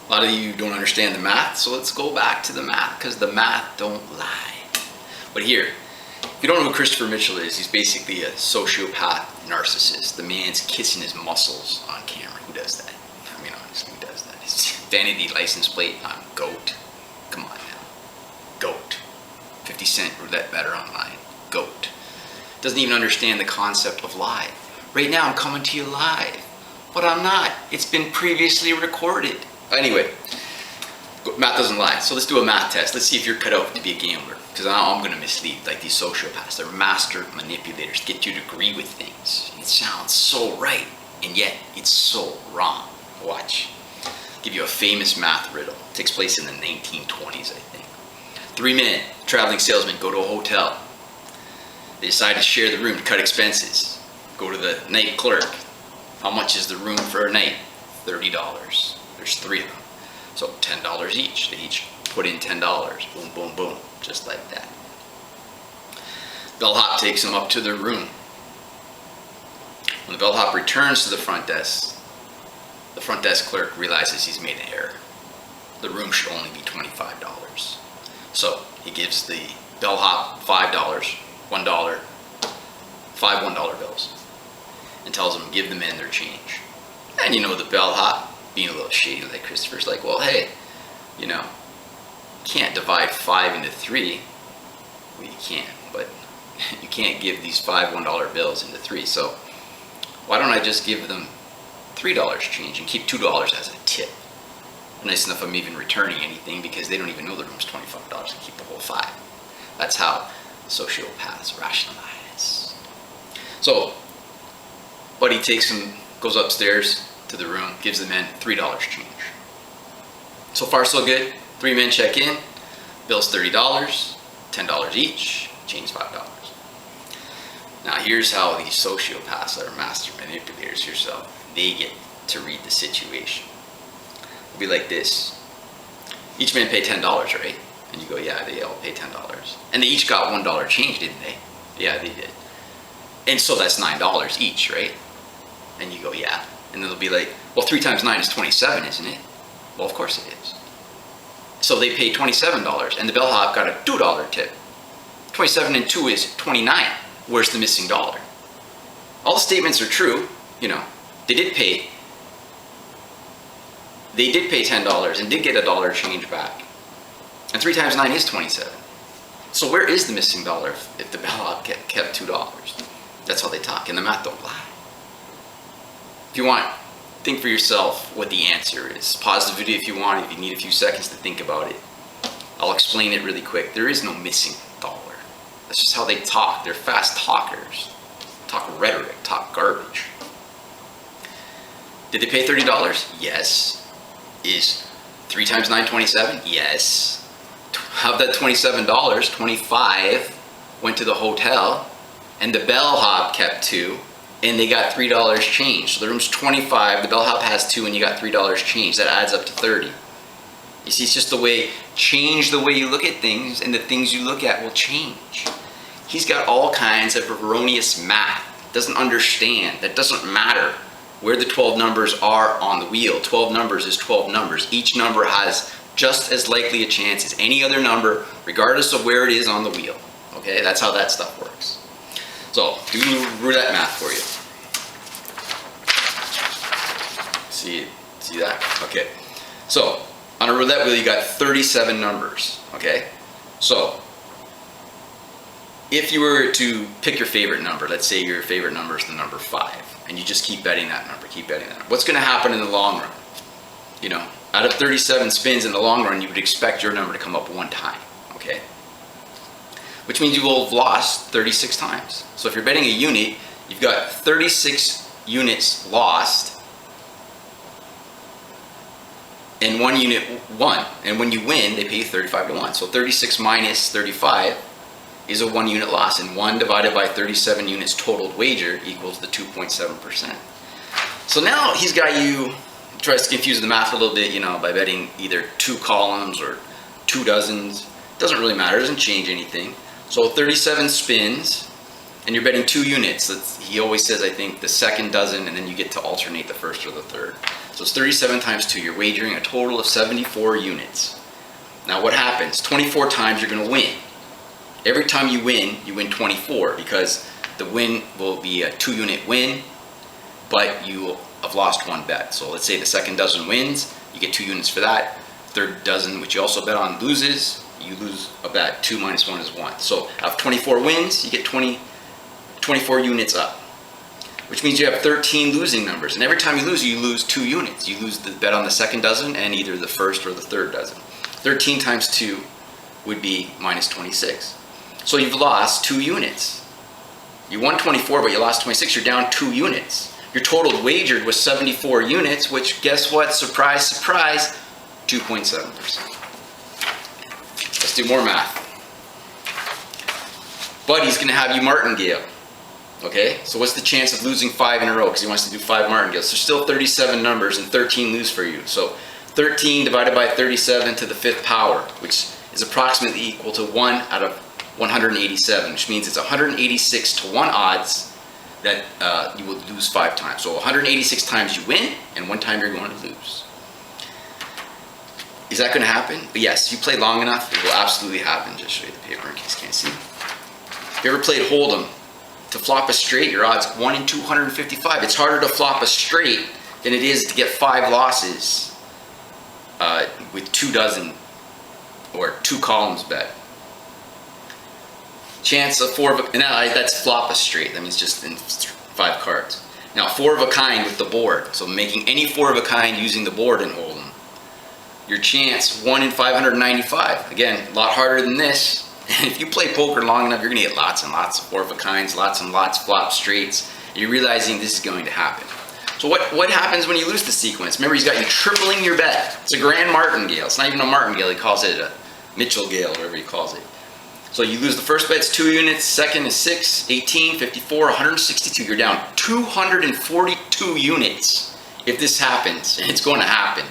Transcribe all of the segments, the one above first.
A lot of you don't understand the math, so let's go back to the math, because the math don't lie. But here, if you don't know who Christopher Mitchell is, he's basically a sociopath narcissist. The man's kissing his muscles on camera. Who does that? I mean, honestly, who does that? His vanity license plate on GOAT. Come on now. GOAT. 50 cent roulette better online. GOAT. Doesn't even understand the concept of live. Right now I'm coming to you live, but I'm not. It's been previously recorded. Anyway, math doesn't lie. So let's do a math test. Let's see if you're cut out to be a gambler. Because I'm going to mislead, like these sociopaths. They're master manipulators to get you to agree with things. It sounds so right, and yet it's so wrong. Watch. I'll give you a famous math riddle. It takes place in the 1920s, I think. 3 men, traveling salesmen, go to a hotel. They decide to share the room to cut expenses. Go to the night clerk. How much is the room for a night? $30. There's 3 of them. So $10 each. They each put in $10. Boom, boom, boom. Just like that. Bellhop takes them up to their room. When the bellhop returns to the front desk clerk realizes he's made an error. The room should only be $25. So he gives the bellhop $5, $1, 5 $1 bills, and tells them give the men their change. And you know the bellhop, being a little shady like Christopher's like, well, hey, you know, can't divide 5 into 3. Well, you can, but you can't give these 5 $1 bills into 3. So why don't I just give them $3 change and keep $2 as a tip? Nice enough I'm even returning anything because they don't even know the room's $25 and keep the whole 5. That's how sociopaths rationalize. So, buddy takes him, goes upstairs to the room, gives the men $3 change. So far so good. 3 men check in, bill's $30, $10 each, change $5. Now here's how these sociopaths that are master manipulators yourself, they get to read the situation. It'll be like this. Each man paid $10, right? And you go, yeah, they all paid $10. And they each got $1 change, didn't they? Yeah, they did. And so that's $9 each, right? And you go, yeah. And they'll be like, well, 3 times 9 is 27, isn't it? Well, of course it is. So they paid $27, and the bellhop got a $2 tip. 27 and 2 is 29. Where's the missing dollar? All the statements are true. You know, they did pay $10 and did get $1 change back. And 3 times 9 is 27. So where is the missing dollar if the bellhop kept $2? That's how they talk, and the math don't lie. If you want, think for yourself what the answer is. Pause the video if you want, if you need a few seconds to think about it. I'll explain it really quick. There is no missing dollar. That's just how they talk. They're fast talkers. Talk rhetoric, talk garbage. Did they pay $30? Yes. Is 3 times 9 27? Yes. Of that $27, 25 went to the hotel, and the bellhop kept 2. And they got $3 change. So the room's 25, the bellhop has 2, and you got $3 change. That adds up to 30. You see, it's just change the way you look at things, and the things you look at will change. He's got all kinds of erroneous math. Doesn't understand. That doesn't matter where the 12 numbers are on the wheel. 12 numbers is 12 numbers. Each number has just as likely a chance as any other number, regardless of where it is on the wheel. Okay, that's how that stuff works. So, do roulette math for you. See that? Okay. So, on a roulette wheel, you got 37 numbers. Okay? So, if you were to pick your favorite number, let's say your favorite number is the number 5, and you just keep betting that number, what's going to happen in the long run? You know, out of 37 spins in the long run, you would expect your number to come up 1 time. Okay? Which means you will have lost 36 times. So if you're betting a unit, you've got 36 units lost, and 1 unit won. And when you win, they pay you 35 to 1. So 36 minus 35 is a 1 unit loss, and 1 divided by 37 units totaled wager equals the 2.7%. So now he's got you, tries to confuse the math a little bit, you know, by betting either 2 columns or 2 dozens. Doesn't really matter, doesn't change anything. So 37 spins, and you're betting 2 units. He always says, I think, the second dozen, and then you get to alternate the first or the third. So it's 37 times 2. You're wagering a total of 74 units. Now what happens? 24 times you're going to win. Every time you win 24 because the win will be a 2-unit win, but you have lost one bet. So let's say the second dozen wins, you get 2 units for that. Third dozen, which you also bet on, loses, you lose a bet. 2 minus 1 is 1. So out of 24 wins, you get 24 units up, which means you have 13 losing numbers. And every time you lose 2 units. You lose the bet on the second dozen and either the first or the third dozen. 13 times 2 would be minus 26. So you've lost 2 units. You won 24, but you lost 26. You're down 2 units. Your total wagered was 74 units, which guess what? Surprise, surprise, 2.7%. Let's do more math. Buddy's going to have you martingale. Okay, so what's the chance of losing 5 in a row? Because he wants to do 5 martingales. There's still 37 numbers and 13 lose for you. So 13 divided by 37 to the 5th power, which is approximately equal to 1 out of 187, which means it's 186 to 1 odds that you will lose 5 times. So 186 times you win, and 1 time you're going to lose. Is that going to happen? Yes, if you play long enough, it will absolutely happen. Just show you the paper in case you can't see. If you ever played Hold'em, to flop a straight, your odds 1 in 255. It's harder to flop a straight than it is to get 5 losses with 2 dozen or 2 columns bet. Chance of 4 of a, now that's flop a straight. That means just in 5 cards. Now 4 of a kind with the board. So making any 4 of a kind using the board in Hold'em. Your chance 1 in 595. Again, a lot harder than this. And if you play poker long enough, you're going to get lots and lots of 4 of a kinds, lots and lots flop straights. And you're realizing this is going to happen. So what happens when you lose the sequence? Remember, he's got you tripling your bet. It's a grand martingale. It's not even a martingale. He calls it a Mitchell-gale, whatever he calls it. So you lose the first bet, it's 2 units. Second is 6, 18, 54, 162. You're down 242 units if this happens. And it's going to happen.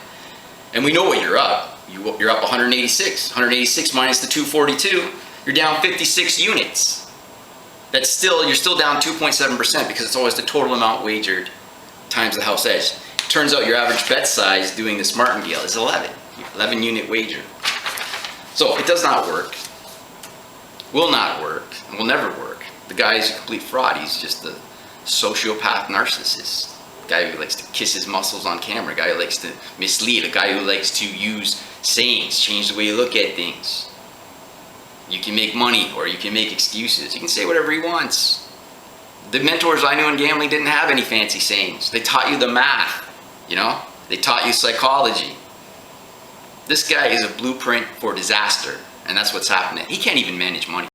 And we know what you're up. You're up 186. 186 minus the 242, you're down 56 units. You're still down 2.7% because it's always the total amount wagered times the house edge. Turns out your average bet size doing this martingale is 11 unit wager. So it does not work, will not work, and will never work. The guy is a complete fraud. He's just a sociopath narcissist. Guy who likes to kiss his muscles on camera, a guy who likes to mislead, a guy who likes to use sayings, change the way you look at things. You can make money or you can make excuses. You can say whatever he wants. The mentors I knew in gambling didn't have any fancy sayings. They taught you the math, you know? They taught you psychology. This guy is a blueprint for disaster, and that's what's happening. He can't even manage money.